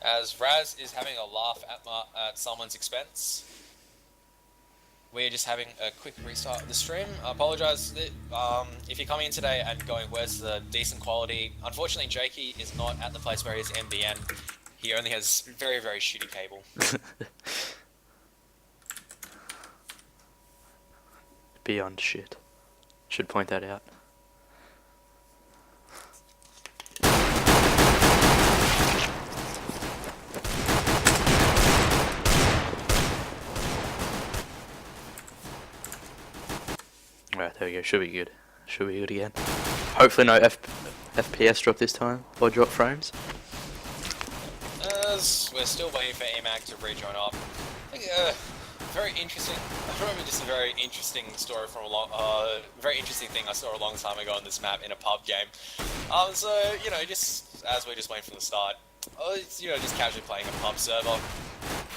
As Raz is having a laugh at someone's expense. We're just having a quick restart of the stream. I apologise if you're coming in today and going, where's the decent quality? Unfortunately, Jakey is not at the place where he's NBN. He only has very, very shitty cable. Beyond shit. Should point that out. Right, there we go. Should be good. Should be good again. Hopefully no FPS drop this time, or drop frames. As we're still waiting for EMAC to rejoin up. I think very interesting. I remember just a very interesting story from very interesting thing I saw a long time ago on this map in a pub game. So just as we're just waiting from the start, just casually playing a pub server,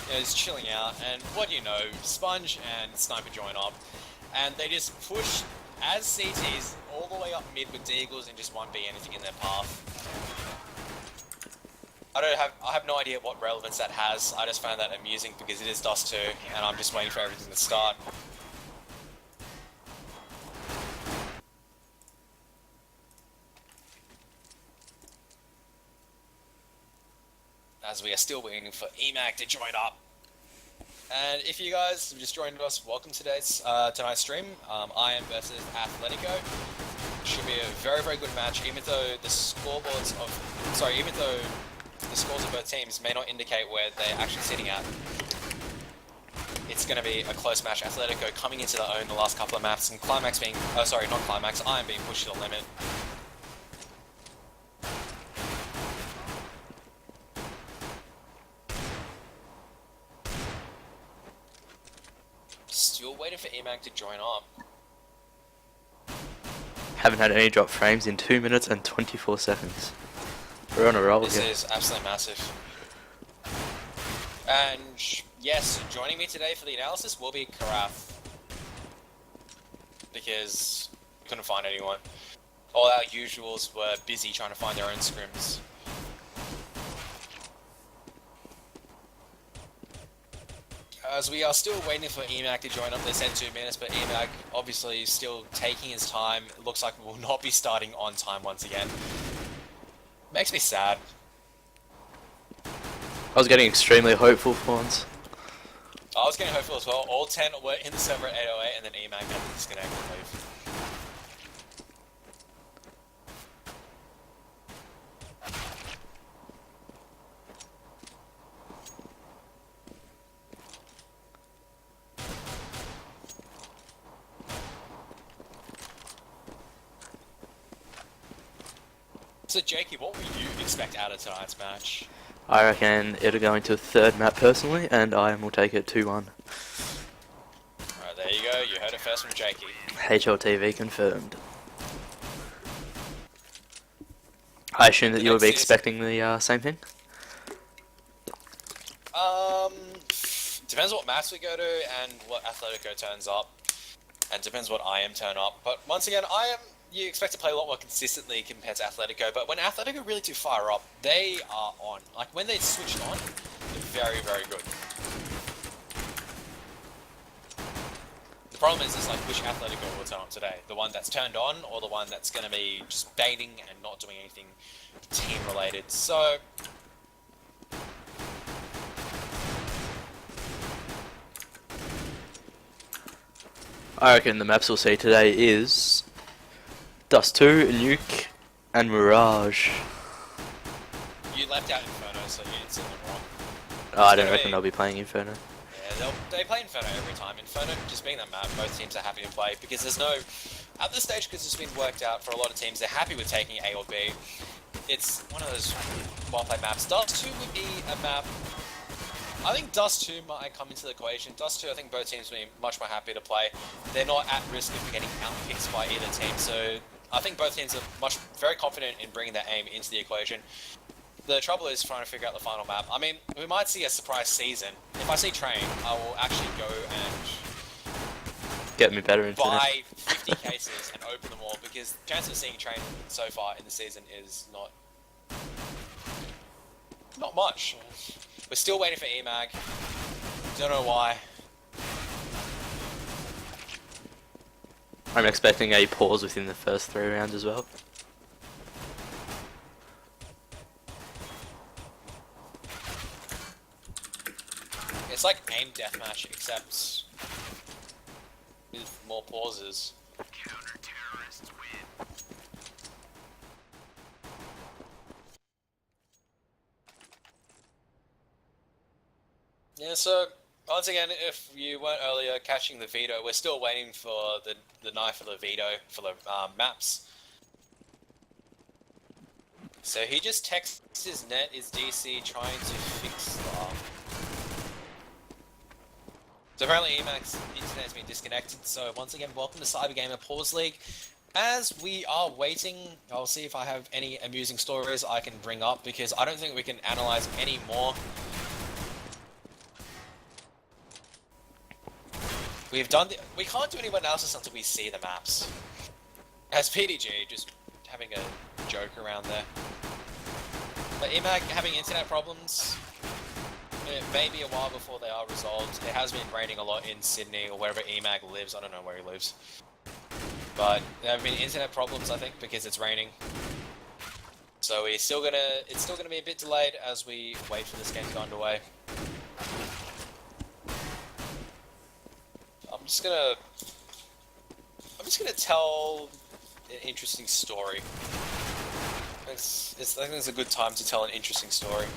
just chilling out, and what do you know, Sponge and Sniper join up, and they just push as CTs all the way up mid with Deagles and just won't be anything in their path. I have no idea what relevance that has. I just found that amusing because it is Dust 2 and I'm just waiting for everything to start. As we are still waiting for EMAC to join up. And if you guys have just joined us, welcome to tonight's stream. I am versus Athletico. Should be a very, very good match, even though the scores of both teams may not indicate where they're actually sitting at. It's going to be a close match. Athletico coming into their own the last couple of maps, and Climax being, not Climax, I am being pushed to the limit. Still waiting for EMAC to join up. Haven't had any drop frames in 2 minutes and 24 seconds. We're on a roll This here. is absolutely massive. And yes, joining me today for the analysis will be Karaf. Because we couldn't find anyone. All our usuals were busy trying to find their own scrims. As we are still waiting for EMAC to join up, they said 2 minutes, but EMAC obviously still taking his time. It looks like we will not be starting on time once again. Makes me sad. I was getting extremely hopeful for once. I was getting hopeful as well. All 10 were in the server at 8:08 and then EMAC had to disconnect and leave. So Jakey, what would you expect out of tonight's match? I reckon it'll go into a third map personally, and I will take it 2-1. Alright, there you go. You heard it first from Jakey. HLTV confirmed. I assume that you'll be expecting the same thing? Depends what maps we go to and what Athletico turns up. And depends what IM turn up. But once again, you expect to play a lot more consistently compared to Athletico, but when Athletico really do fire up, they are on. Like, when they switched on, they're very, very good. The problem is like, which Athletico will turn up today? The one that's turned on, or the one that's going to be just baiting and not doing anything team-related? So I reckon the maps we'll see today is Dust 2, Nuke, and Mirage. you left out Inferno, so you didn't see them wrong. Oh, I don't reckon they'll be playing Inferno. Yeah, they play Inferno every time. Inferno, just being that map, both teams are happy to play because there's no... At this stage, because it's been worked out for a lot of teams, they're happy with taking A or B. It's one of those well-played maps. Dust 2 would be a map... I think Dust 2 might come into the equation. Dust 2, I think both teams would be much more happy to play. They're not at risk of getting outpicked by either team, so I think both teams are very confident in bringing their aim into the equation. The trouble is trying to figure out the final map. I mean, we might see a surprise season. If I see Train, I will actually go and Get me better into buy 50 cases and open them all, because the chance of seeing Train so far in the season is not Not much. We're still waiting for EMAG. Don't know why. I'm expecting a pause within the first 3 rounds as well. It's like aim deathmatch, except with more pauses. Counter-terrorists win. Yeah, so once again, if you weren't earlier catching the veto, we're still waiting for the knife for the veto for the maps. So he just texts his net, his DC, trying to fix So apparently EMAG's internet's been disconnected, so once again, welcome to Cybergamer Pause League. As we are waiting, I'll see if I have any amusing stories I can bring up, because I don't think we can analyze any more. We can't do any more analysis until we see the maps. As PDG, just having a joke around there. But EMAG having internet problems, it may be a while before they are resolved. It has been raining a lot in Sydney or wherever EMAG lives. I don't know where he lives. But there have been internet problems, I think, because it's raining. So it's still gonna be a bit delayed as we wait for this game to go underway. I'm just gonna tell an interesting story. I think it's a good time to tell an interesting story.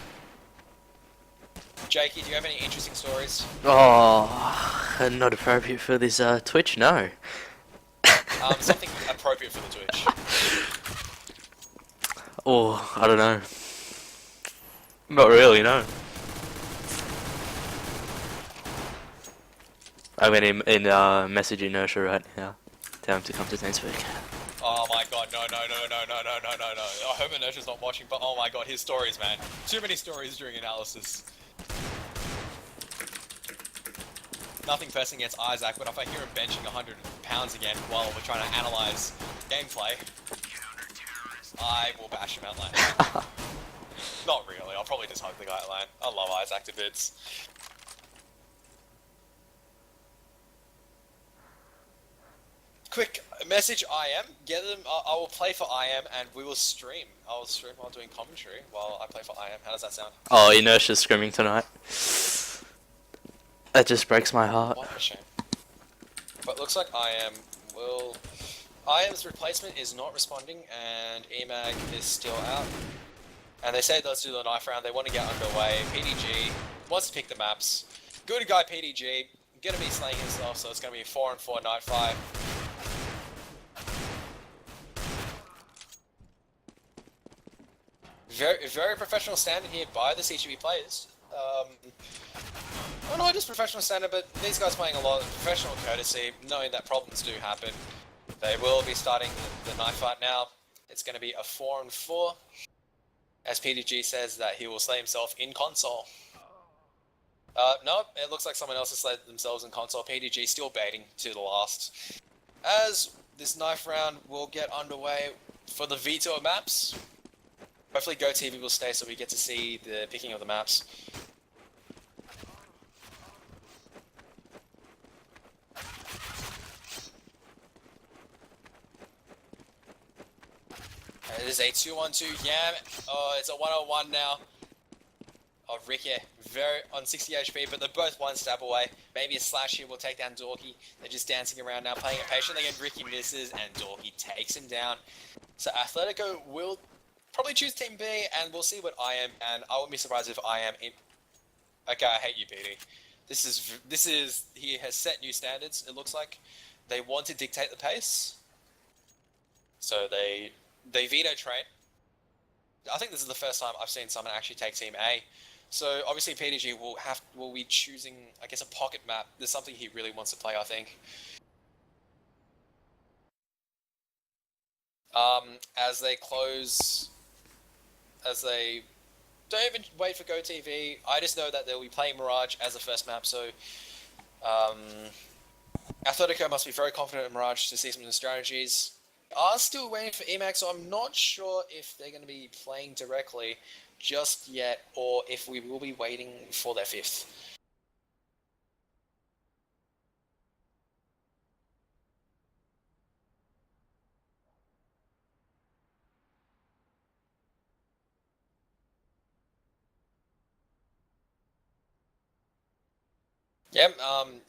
Jakey, do you have any interesting stories? Oh, not appropriate for this Twitch, no. Something appropriate for the Twitch. Oh, I don't know. Not really, no. I'm in message inertia right now. Tell him to come to TeamSpeak. Oh my god, no. I hope Inertia's not watching, but oh my god, his stories, man. Too many stories during analysis. Nothing personal against Isaac, but if I hear him benching 100 pounds again while we're trying to analyze gameplay, I will bash him out loud. Not really, I'll probably just hug the guy at lane. I love Isaac to bits. Quick message IM, get them, I will play for IM and we will stream. I will stream while doing commentary while I play for IM. How does that sound? Oh, Inertia's screaming tonight. That just breaks my heart. What a shame. But looks like IM's replacement is not responding and EMAG is still out. And they say let's do the knife round, they want to get underway. PDG wants to pick the maps. Good guy PDG, gonna be slaying himself, so it's gonna be 4-4 night 5. Very professional standard here by the CGB players. Well, not just professional standard, but these guys playing a lot of professional courtesy, knowing that problems do happen. They will be starting the knife fight now. It's going to be a 4-4, as PDG says that he will slay himself in console. No, it looks like someone else has slayed themselves in console. PDG still baiting to the last. As this knife round will get underway for the veto of maps. Hopefully GoTV will stay so we get to see the picking of the maps. It is a 2-1-2 Yam. Oh, it's a 1-on-1 now. Oh, Ricky, very on 60 HP, but they're both one stab away. Maybe a slash here will take down Dorky. They're just dancing around now, playing it patiently, and Ricky misses, and Dorky takes him down. So Athletico will probably choose Team B, and we'll see what I am, and I wouldn't be surprised if I am in... Okay, I hate you, PD. He has set new standards, it looks like. They want to dictate the pace. So they veto trade. I think this is the first time I've seen someone actually take Team A. So obviously PDG will be choosing, I guess, a pocket map. There's something he really wants to play, I think. As they don't even wait for GoTV, I just know that they'll be playing Mirage as the first map, so Athletico must be very confident in Mirage to see some of the strategies. Are still waiting for EMAX, so I'm not sure if they're going to be playing directly. just yet, or if we will be waiting for their 5th.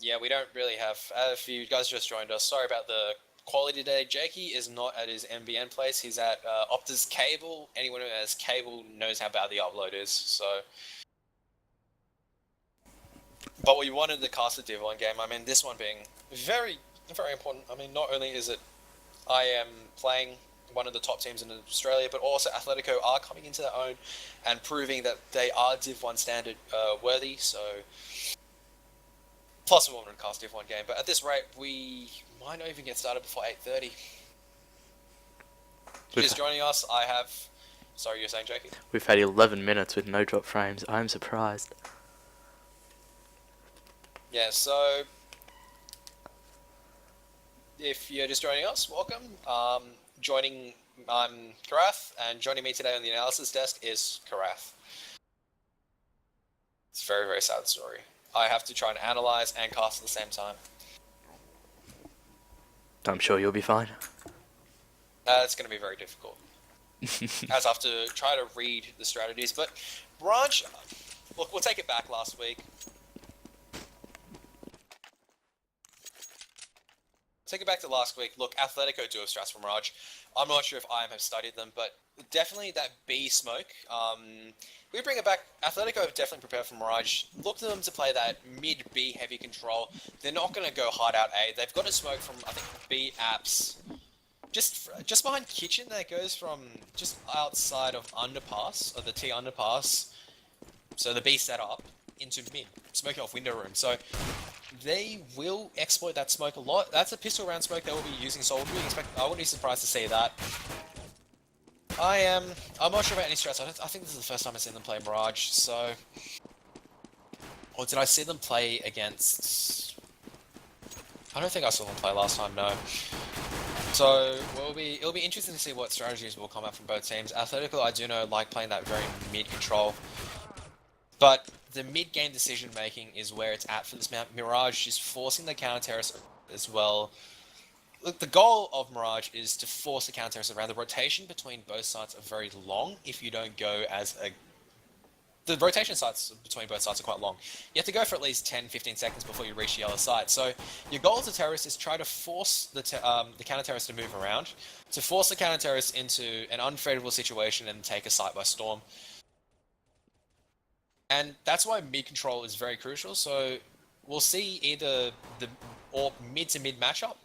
Yeah, we don't really have. If you guys just joined us, sorry about the quality today. Jakey is not at his MBN place. He's at Optus Cable. Anyone who has cable knows how bad the upload is. So, but we wanted to cast a Div 1 game. I mean, this one being very, very important. I mean, not only is it I am playing one of the top teams in Australia, but also Athletico are coming into their own and proving that they are Div 1 standard worthy. So. Plus, we wanted to cast Div 1 game, but at this rate, we might not even get started before 8:30. Just joining us, I have. Sorry, you're saying, Jakey? We've had 11 minutes with no drop frames. I'm surprised. Yeah, so if you're just joining us, welcome. I'm Karath, and joining me today on the analysis desk is Karath. It's a very, very sad story. I have to try and analyze and cast at the same time. I'm sure you'll be fine. It's going to be very difficult. As I have to try to read the strategies. But Raj, look, we'll take it back last week. Take it back to last week. Look, Athletico do have strats from Raj. I'm not sure if I have studied them, but definitely that B smoke. We bring it back. Atletico have definitely prepared for Mirage. Look to them to play that mid B heavy control. They're not going to go hard out A. They've got a smoke from, I think, B apps. Just behind kitchen that goes from just outside of underpass, or the T underpass. So the B setup into mid, smoking off window room. So they will exploit that smoke a lot. That's a pistol round smoke they will be using, so I wouldn't be surprised to see that. I'm not sure about any strats. I think this is the first time I've seen them play Mirage, so... Or did I see them play against... I don't think I saw them play last time, no. So, it'll be interesting to see what strategies will come out from both teams. Athletico, I do know, like playing that very mid-control. But the mid-game decision-making is where it's at for this map. Mirage is forcing the counter-terrorist as well. Look, the goal of Mirage is to force the counter-terrorist around. The rotation between both sides are very long if you don't go as a... The rotation sites between both sides are quite long. You have to go for at least 10-15 seconds before you reach the other side. So your goal as a terrorist is try to force the counter-terrorist to move around, to force the counter-terrorist into an unfavorable situation and take a site by storm. And that's why mid-control is very crucial. So we'll see either or mid-to-mid matchup,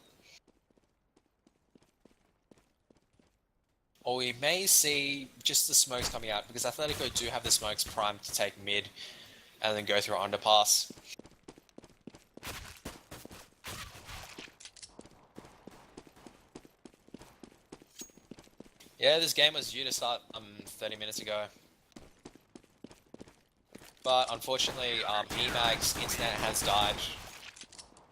or we may see just the smokes coming out, because Athletico do have the smokes primed to take mid and then go through underpass. Yeah, this game was due to start 30 minutes ago. But unfortunately, EMAG's internet has died.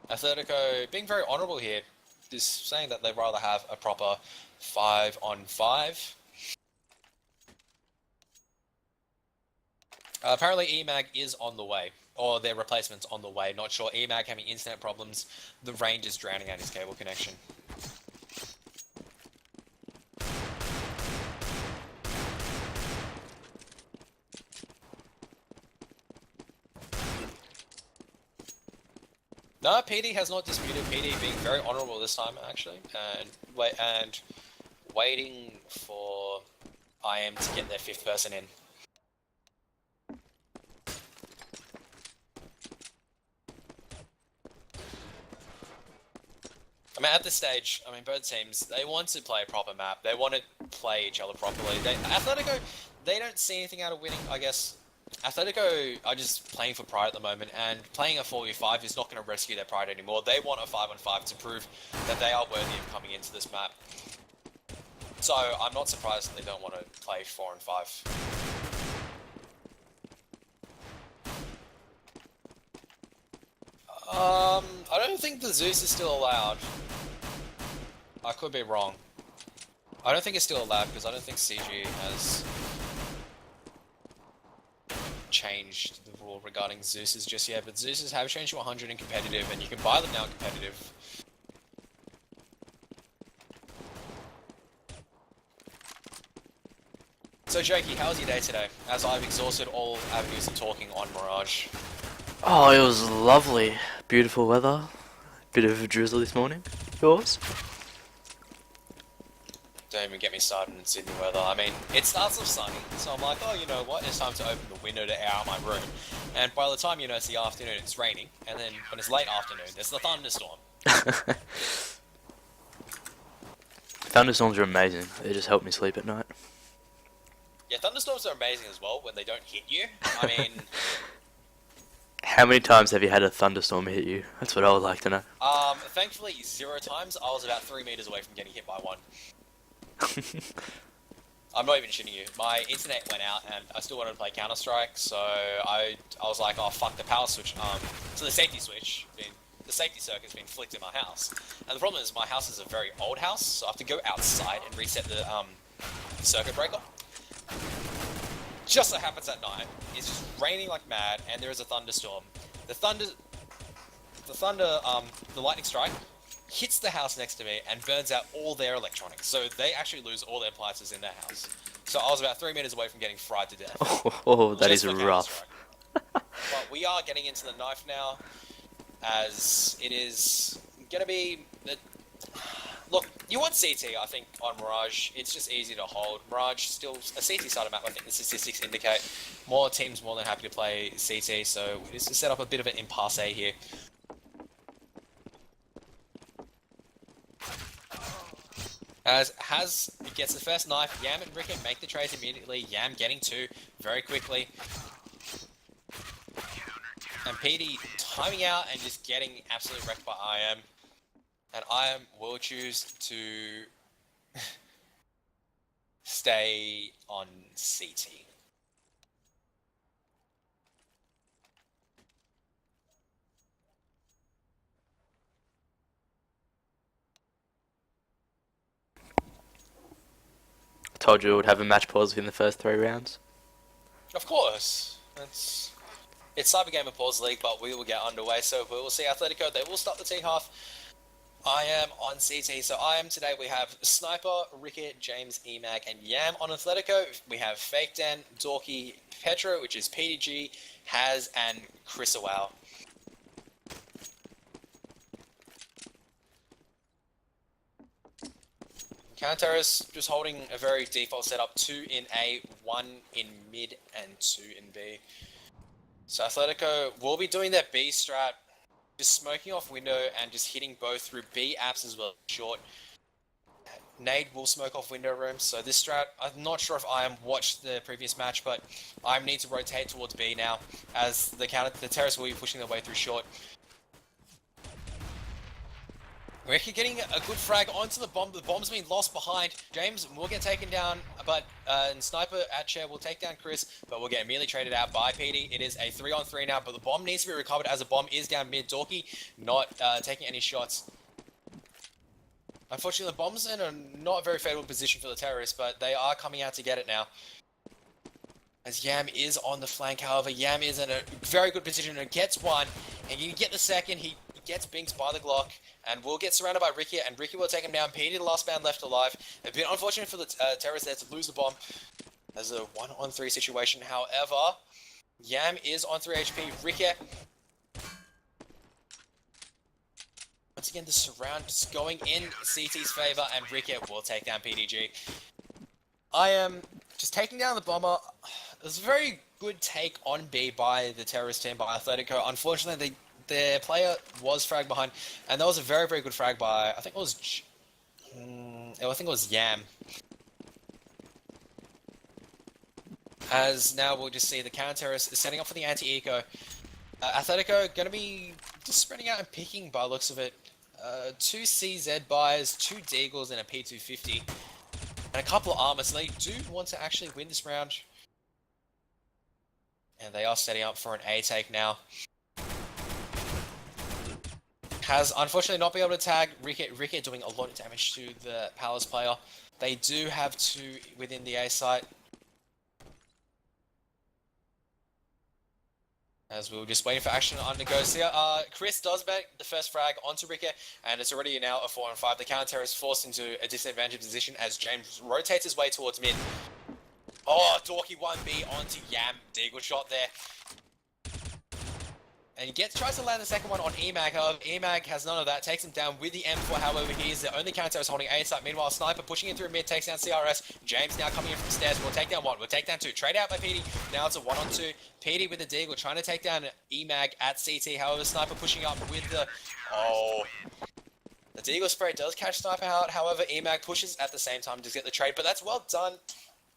Atletico being very honourable here, is saying that they'd rather have a proper 5-on-5. Apparently EMAG is on the way, or their replacement's on the way. Not sure. EMAG having internet problems. The range is drowning out his cable connection. No, PD has not disputed. PD being very honourable this time, actually, and waiting for IM to get their 5th person in. I mean, at this stage, I mean, both teams, they want to play a proper map. They want to play each other properly. Atletico, they don't see anything out of winning, I guess. Atletico are just playing for pride at the moment, and playing a 4v5 is not going to rescue their pride anymore. They want a 5-on-5 to prove that they are worthy of coming into this map. So I'm not surprised that they don't want to play 4-on-5. I don't think the Zeus is still allowed. I could be wrong. I don't think it's still allowed because I don't think CG has... changed the rule regarding Zeus's just yet, but Zeus's have changed to 100 in competitive, and you can buy them now in competitive. So Jakey, how was your day today? As I've exhausted all avenues of talking on Mirage. Oh, it was lovely. Beautiful weather. Bit of a drizzle this morning. Yours? Don't even get me started in Sydney weather. I mean, it starts off sunny, so I'm like, oh, you know what? It's time to open the window to air out my room. And by the time you know it's the afternoon, it's raining, and then when it's late afternoon, there's the thunderstorm. Thunderstorms are amazing. They just help me sleep at night. Yeah, thunderstorms are amazing as well when they don't hit you. I mean, How many times have you had a thunderstorm hit you? That's what I would like to know. thankfully 0 times. I was about 3 meters away from getting hit by one. I'm not even shitting you. My internet went out and I still wanted to play Counter-Strike, so I was like, oh fuck the power switch. So the safety switch, the safety circuit's been flicked in my house. And the problem is my house is a very old house, so I have to go outside and reset the circuit breaker. Just so happens at night, it's just raining like mad, and there is a thunderstorm. The lightning strike hits the house next to me and burns out all their electronics. So they actually lose all their appliances in their house. So I was about 3 meters away from getting fried to death. Oh, that Just is for rough. Counter-Strike. But we are getting into the knife now, as it is gonna be. Look, you want CT, I think, on Mirage. It's just easy to hold. Mirage, still a CT starter map, I think the statistics indicate. More teams more than happy to play CT, so it's to set up a bit of an impasse here. As Haz gets the first knife, Yam and Ricket make the trades immediately. Yam getting 2 very quickly. And PD timing out and just getting absolutely wrecked by IM. And IM will choose to stay on CT. Told you it would have a match pause within the first 3 rounds. Of course. It's Cyber Gamer Pause League, but we will get underway. So we will see Athletico. They will start the T-half. I am on CT. So I am today. We have Sniper, Ricket, James, Emag, and Yam on Athletico. We have Fake Dan, Dorky, Petro, which is PDG, Haz, and Chris Awal. Counter-Terrorists just holding a very default setup, 2 in A, 1 in mid, and 2 in B. So Athletico will be doing their B strat, just smoking off window and just hitting both through B apps as well. Short. Nade will smoke off window room, so this strat, I'm not sure if IM watched the previous match, but IM need to rotate towards B now, as the terrorists will be pushing their way through short. We're getting a good frag onto the bomb. The bomb's been lost behind. James will get taken down, but and Sniper at chair will take down Chris, but will get immediately traded out by PD. It is a 3-on-3 now, but the bomb needs to be recovered as the bomb is down mid. Dorky not taking any shots. Unfortunately, the bomb's in a not very favorable position for the terrorists, but they are coming out to get it now. As Yam is on the flank, however, Yam is in a very good position and gets one, and you get the second. He gets binked by the Glock, and will get surrounded by Ricky, and Ricky will take him down. PD, the last man left alive. A bit unfortunate for the terrorists there to lose the bomb. There's a 1-on-3 situation. However, Yam is on 3 HP. Ricky, once again, the surround just going in CT's favor, and Ricky will take down PDG. I am just taking down the bomber. It was a very good take on B by the terrorist team, by Athletico. Unfortunately, their player was fragged behind, and that was a very, very good frag by, I think it was Yam. As now we'll just see the counter-terrorist is setting up for the anti-eco. Atletico going to be just spreading out and picking by looks of it. 2 CZ buys, 2 Deagles, and a P250. And a couple of armor, so they do want to actually win this round. And they are setting up for an A take now. Has unfortunately not been able to tag Ricket doing a lot of damage to the Palace player. They do have 2 within the A site. As we were just waiting for action on the go. So, Chris does bet the first frag onto Ricky, and it's already now a 4-on-5. The counter is forced into a disadvantaged position as James rotates his way towards mid. Oh, Dorky 1B onto Yam. Deagle shot there. And he tries to land the second one on EMAG. However, EMAG has none of that. Takes him down with the M4. However, he is the only counter is holding A site. Meanwhile, Sniper pushing in through mid, takes down CRS. James now coming in from the stairs. We'll take down one. We'll take down two. Trade out by PD. Now it's a 1-on-2. PD with the Deagle trying to take down EMAG at CT. However, Sniper pushing up with the... Oh. The Deagle spray does catch Sniper out. However, EMAG pushes at the same time to get the trade. But that's well done.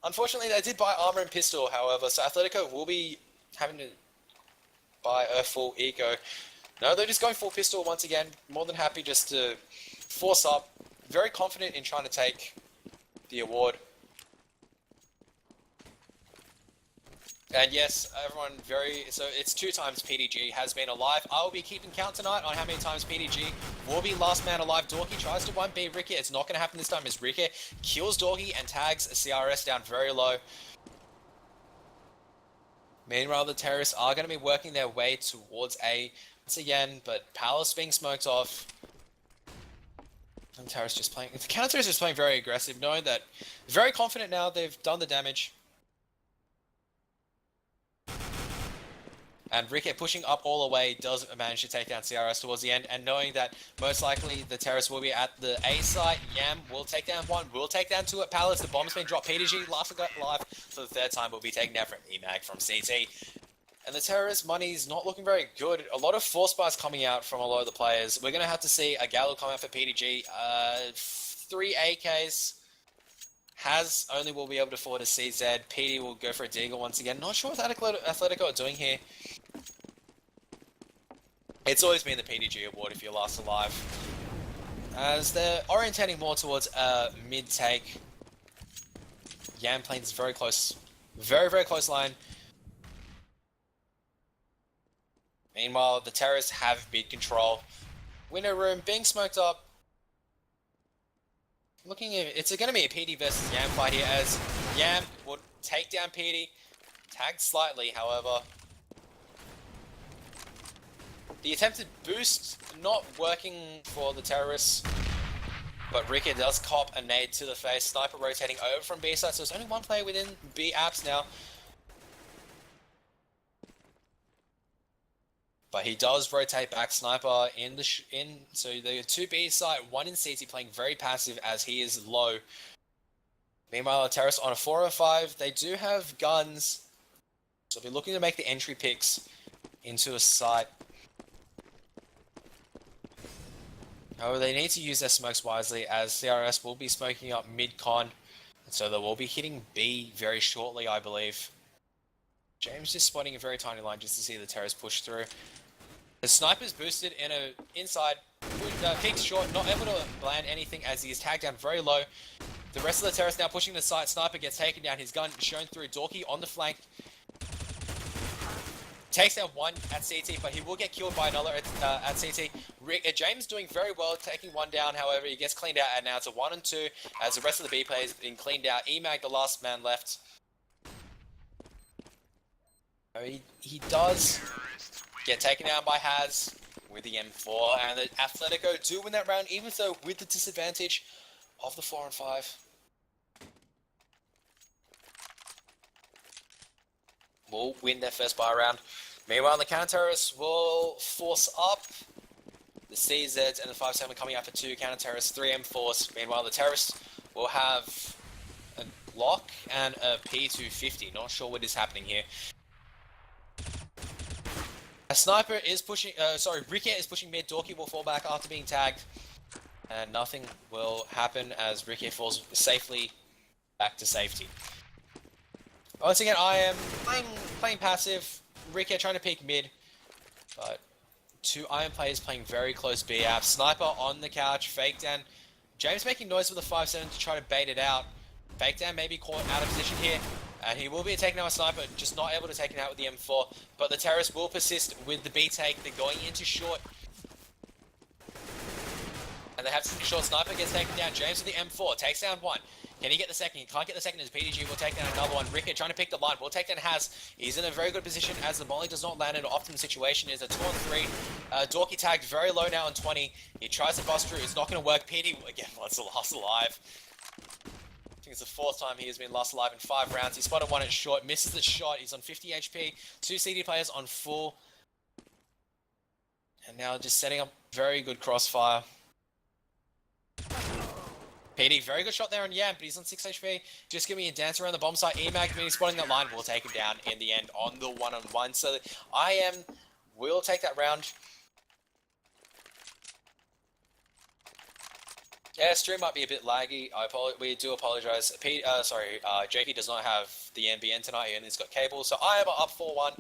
Unfortunately, they did buy armor and pistol, however. So Athletico will be having to buy a full eco. No, they're just going full pistol once again. More than happy just to force up. Very confident in trying to take the award. And yes, everyone so it's 2 times PDG has been alive. I will be keeping count tonight on how many times PDG will be last man alive. Dorky tries to 1B Ricky. It's not going to happen this time as Ricky kills Dorky and tags CRS down very low. Meanwhile, the terrorists are going to be working their way towards A once again, but Palace being smoked off. And terrorists just playing. The counter is just playing very aggressive, knowing that very confident now they've done the damage. And Ricky pushing up all the way does manage to take down CRS towards the end, and knowing that most likely the terrorists will be at the A site. Yam will take down one, will take down two at Palace. The bomb's been dropped. PDG last got live for the third time will be taken down from EMAG from CT. And the terrorist money's not looking very good. A lot of force buys coming out from a lot of the players. We're going to have to see a Gallo come out for PDG. 3 AKs. Has only will be able to afford a CZ. PD will go for a Deagle once again. Not sure what Athletico are doing here. It's always been the PDG award if you're last alive. As they're orientating more towards a mid-take. Yam plays very close. Very, very close line. Meanwhile, the terrorists have mid control. Window room being smoked up. Looking at it's going to be a PD versus Yam fight here as Yam will take down PD. Tagged slightly, however. The attempted boost not working for the terrorists, but Ricky does cop a nade to the face. Sniper rotating over from B side, so there's only one player within B apps now. But he does rotate back. Sniper in the so the 2 B side, 1 in CT playing very passive as he is low. Meanwhile, the terrorists on a 4-5, they do have guns, so they'll be looking to make the entry picks into a site. However, they need to use their smokes wisely as CRS will be smoking up mid-con. So they will be hitting B very shortly, I believe. James just spotting a very tiny line just to see the terrorists push through. The sniper's boosted in a inside, kicks short, not able to land anything as he is tagged down very low. The rest of the terrorists now pushing the site. Sniper gets taken down, his gun shown through. Dorky on the flank. Takes down one at CT, but he will get killed by another at CT. James doing very well, taking one down. However, he gets cleaned out, and now it's a 1-2 as the rest of the B players been cleaned out. EMAG, the last man left. He does get taken down by Haz with the M4, and the Athletico do win that round, even though with the disadvantage of the 4-5. Will win their first buy round. Meanwhile, the counter-terrorists will force up. The CZs and the 5-7 coming out for 2 counter-terrorists, 3 M4s. Meanwhile, the terrorists will have a lock and a P250. Not sure what is happening here. A sniper is pushing, Ricky is pushing mid. Dorky will fall back after being tagged. And nothing will happen as Ricky falls safely back to safety. Once again, I am playing passive. Ricky trying to peek mid, but 2 Iron players playing very close B app. Sniper on the couch, fake down. James making noise with the 5-7 to try to bait it out. Fake down maybe caught out of position here, and he will be taken out with Sniper, just not able to take it out with the M4. But the terrorists will persist with the B take. They're going into short. And they have to short. Sniper gets taken down. James with the M4 takes down one. Can he get the second? He can't get the second as PDG will take down another one. Ricket trying to pick the line. Will take down Has. He's in a very good position as the molly does not land in an optimum situation. Is a 2-on-3. Dorky tagged very low now on 20. He tries to bust through. It's not going to work. PD again wants to last alive. I think it's the 4th time he has been last alive in 5 rounds. He spotted one at short. Misses the shot. He's on 50 HP. 2 CD players on full. And now just setting up very good crossfire. PD, very good shot there on Yam, but he's on 6 HP. Just give me a dance around the bomb site. EMAG, meaning spotting that line, will take him down in the end on the 1-on-1. So IM will take that round. Yeah, stream might be a bit laggy. We do apologize. Jakey does not have the NBN tonight, and he's got cable. So IM are up 4-1.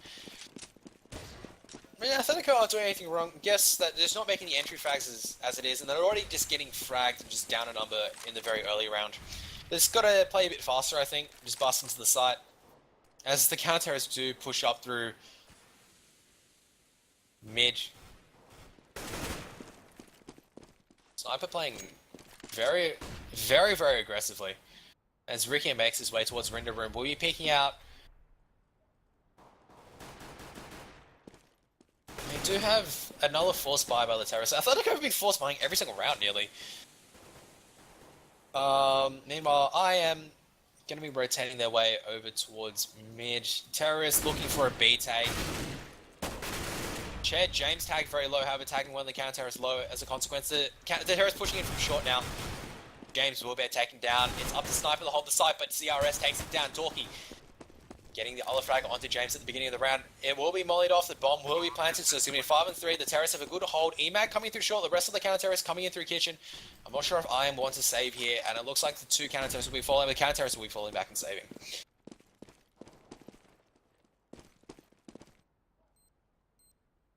I mean, Athletico aren't doing anything wrong. Guess that they're just not making the entry frags as it is, and they're already just getting fragged and just down a number in the very early round. They've just got to play a bit faster, I think. Just bust into the site. As the counter-terrorists do push up through mid. Sniper playing very, very, very aggressively. As Ricky makes his way towards Render Room, will be peeking out. They do have another force buy by the terrorists. Athletico have been force buying every single round nearly. Meanwhile, I am going to be rotating their way over towards mid. Terrorists looking for a B tag. Chad James tagged very low, however, tagging one of the counter-terrorists low as a consequence. The terrorists pushing in from short now. James will be taken down. It's up to Sniper to hold the site, but CRS takes it down. Dorky getting the other frag onto James at the beginning of the round. It will be mollied off. The bomb will be planted, so it's going to be 5-3. The terrorists have a good hold. EMAG coming through short. The rest of the counter-terrorists coming in through kitchen. I'm not sure if IM wants to save here, and it looks like the 2 counter-terrorists will be falling. The counter-terrorists will be falling back and saving.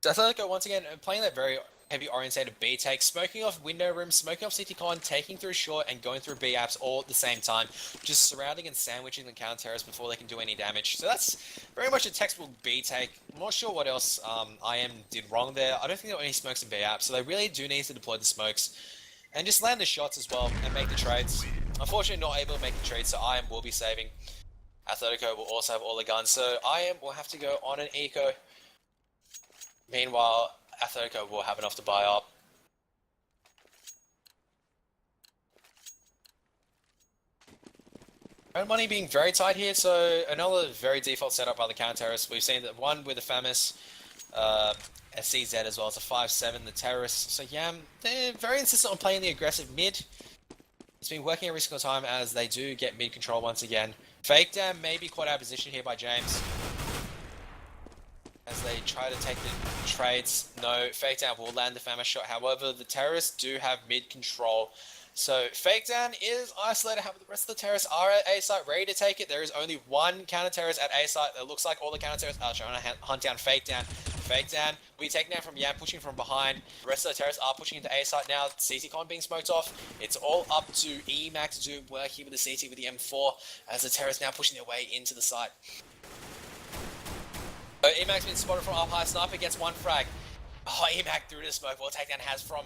Athletico once again playing that very heavy orientated B take, smoking off window room, smoking off CTCon, taking through short and going through B apps all at the same time, just surrounding and sandwiching the counter terrorists before they can do any damage. So that's very much a textbook B take. I'm not sure what else IM did wrong there. I don't think there were any smokes in B apps, so they really do need to deploy the smokes and just land the shots as well and make the trades. Unfortunately not able to make the trades, so IM will be saving. Athletico will also have all the guns, so IM will have to go on an eco. Meanwhile, Athletico will have enough to buy up. Round money being very tight here, so another very default setup by the counter-terrorists. We've seen that one with the Famous, a CZ as well as a 5-7, the terrorists. So yeah, they're very insistent on playing the aggressive mid. It's been working every single time as they do get mid control once again. Fake Dam may be caught out of position here by James. As they try to take the trades. No, Fake Down will land the Famous shot. However, the terrorists do have mid control. So Fake Down is isolated. However, the rest of the terrorists are at A site ready to take it. There is only one counter terrorist at A site. It looks like all the counter terrorists are trying to hunt down Fake Down. Fake Down, we take down from Yam, pushing from behind. The rest of the terrorists are pushing into A site now. CT-Con being smoked off. It's all up to EMAC to do work here with the CT with the M4 as the terrorists now pushing their way into the site. So EMAC's been spotted from up high. Sniper gets one frag. Oh, EMAC through the smoke. Will take down Has from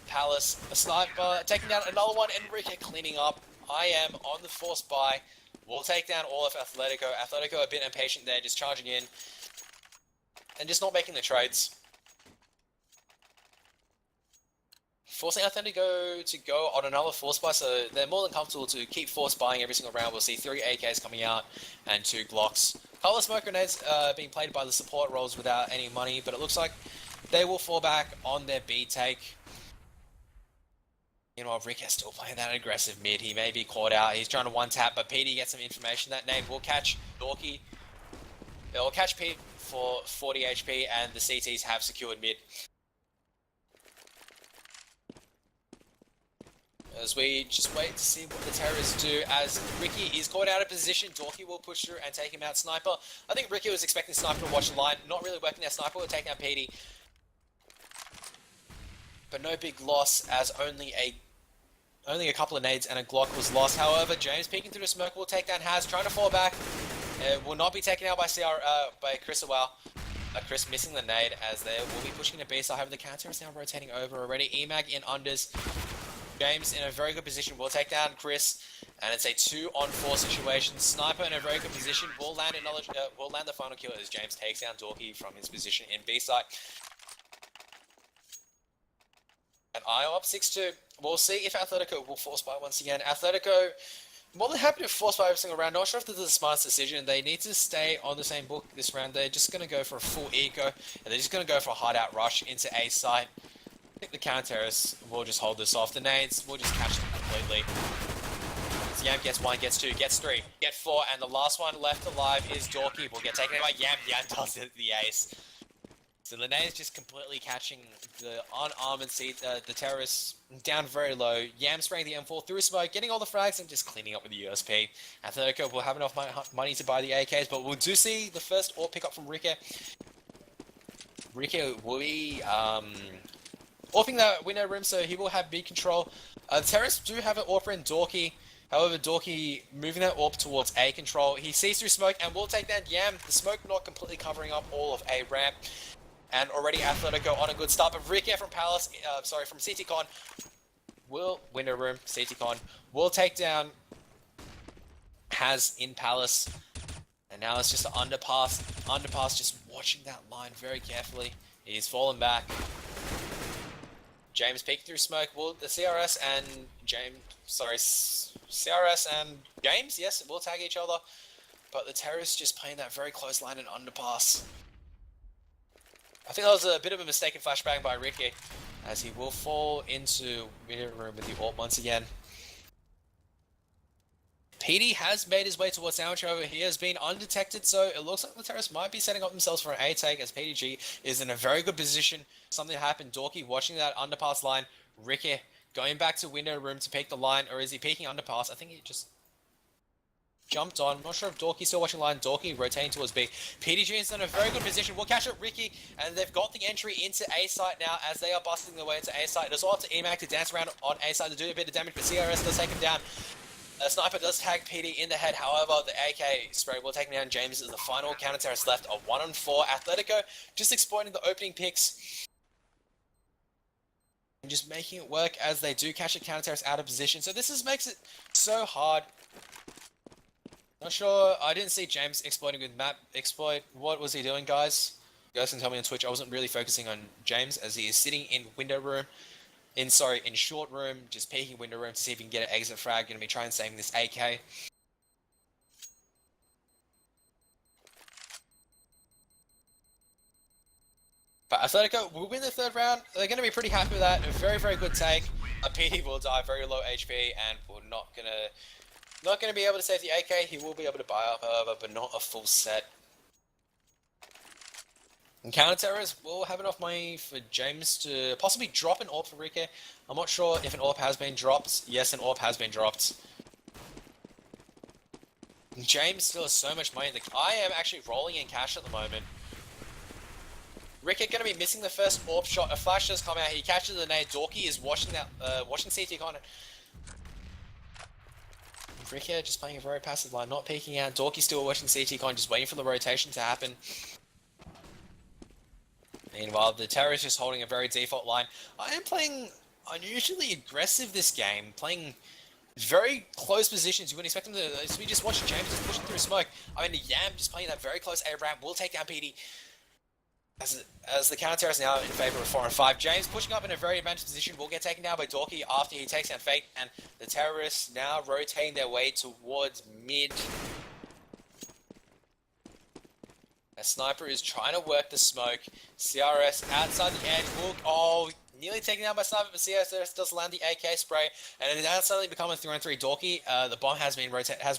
Palace. A sniper taking down another one. Enrique cleaning up. I am on the force buy. Will take down all of Athletico. Athletico a bit impatient there, just charging in. And just not making the trades. Forcing Athletico to go on another force buy, so they're more than comfortable to keep force buying every single round. We'll see 3 AKs coming out and 2 Glocks. Couple of smoke grenades being played by the support roles without any money, but it looks like they will fall back on their B take. Meanwhile, Rick is still playing that aggressive mid. He may be caught out. He's trying to one-tap, but PD gets some information. That nade will catch Dorky. It will catch Pete for 40 HP, and the CTs have secured mid. As we just wait to see what the terrorists do, as Ricky is caught out of position, Dorky will push through and take him out. Sniper, I think Ricky was expecting Sniper to watch the line, not really working there. Sniper will take down PD. But no big loss, as only a couple of nades and a Glock was lost. However, James peeking through the smoke will take down Has, trying to fall back. Will not be taken out by Chris Awell. Chris missing the nade as they will be pushing the B side. However, the counter is now rotating over already. EMAG in unders. James in a very good position. Will take down Chris, and it's a 2-on-4 situation. Sniper in a very good position. Will land the final kill as James takes down Dorky from his position in B site. And IOP 6-2. We'll see if Athletico will force buy once again. Athletico, more than happy to force buy every single round. Not sure if this is the smartest decision. They need to stay on the same book this round. They're just going to go for a full eco, and they're just going to go for a hideout rush into A site. I think the counter-terrorists will just hold this off. The nades will just catch them completely. So Yam gets 1, gets 2, gets 3, get 4, and the last one left alive is Dorky. Will get taken out by Yam. Yam does it, the ace. So the nade's just completely catching the unarmored the terrorists down very low. Yam spraying the M4 through smoke, getting all the frags and just cleaning up with the USP. Athletico will have enough money to buy the AKs, but we do see the first AWP pick up from Rike. Rike will be AWPing that window room, so he will have B control. The terrorists do have an AWPer in Dorky. However, Dorky moving that AWP towards A control. He sees through smoke and will take down Yam. The smoke not completely covering up all of A ramp. And already Athletico on a good start, but Rike from from CTCon will window room. CTCon will take down Has in Palace, and now it's just an underpass. Underpass, just watching that line very carefully. He's fallen back. James peeking through smoke. Will the CRS and CRS and James, yes, will tag each other, but the terrorists just playing that very close line in underpass. I think that was a bit of a mistaken flashbang by Rike, as he will fall into window room with the AWP once again. PD has made his way towards sandwich over. He has been undetected, so it looks like the terrorists might be setting up themselves for an A take, as PDG is in a very good position. Something happened. Dorky watching that underpass line. Rike going back to window room to peek the line, or is he peeking underpass? I think he just jumped on. I'm not sure if Dorky's still watching line. Dorky rotating towards B. PDG is in a very good position. We'll catch it, Rike, and they've got the entry into A site now as they are busting their way into A site. It's all up to EMAC to dance around on A site to do a bit of damage, but CRS does take him down. Sniper does tag PD in the head, however, the AK spray will take him down. James is the final counter-terrorist left, a 1-on-4. Athletico just exploiting the opening picks and just making it work as they do catch a counter-terrorist out of position. So this makes it so hard. Not sure, I didn't see James exploiting with map exploit. What was he doing, guys? You guys can tell me on Twitch. I wasn't really focusing on James as he is sitting in window room. In short room, just peeking window room to see if he can get an exit frag. Gonna be trying saving this AK. But Athletico will win the third round. They're gonna be pretty happy with that. A very, very good take. PD will die very low HP and will not gonna be able to save the AK. He will be able to buy up, however, but not a full set. And counter-terrorists will have enough money for James to possibly drop an AWP for Rike. I'm not sure if an AWP has been dropped. Yes, an AWP has been dropped. James still has so much money. I am actually rolling in cash at the moment. Rike going to be missing the first AWP shot. A flash does come out. He catches the nade. Dorky is watching CT Con. Rike just playing a very passive line, not peeking out. Dorky still watching CT Con, just waiting for the rotation to happen. Meanwhile, the terrorists just holding a very default line. I am playing unusually aggressive this game, playing very close positions. You wouldn't expect them to be just watching James just pushing through smoke. I mean, Yam just playing that very close A ramp will take down PD. As the counter-terrorist now in favor of 4 and 5. James pushing up in a very advantageous position will get taken down by Dorky after he takes down Fake, and the terrorists now rotating their way towards mid. A sniper is trying to work the smoke. CRS outside the edge will nearly taken down by sniper, but CRS does land the AK spray, and it is now suddenly becoming 3-on-3. Dorky, the bomb has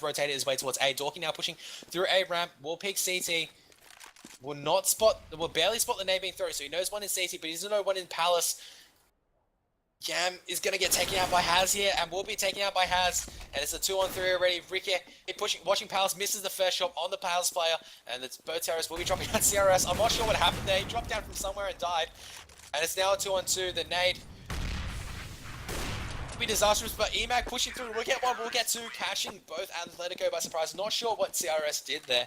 rotated his way towards A. Dorky now pushing through A ramp, will pick CT. Will barely spot the nade being thrown, so he knows one in CT, but he doesn't know one in Palace. Yam is going to get taken out by Has here, and will be taken out by Has, and it's a 2-on-3 already. Rike watching Palace, misses the first shot on the Palace player, and both terrorists will be dropping out CRS. I'm not sure what happened there. He dropped down from somewhere and died, and it's now a 2-on-2. The nade will be disastrous, but EMAC pushing through. We'll get 1, we'll get 2, catching both Athletico by surprise. Not sure what CRS did there.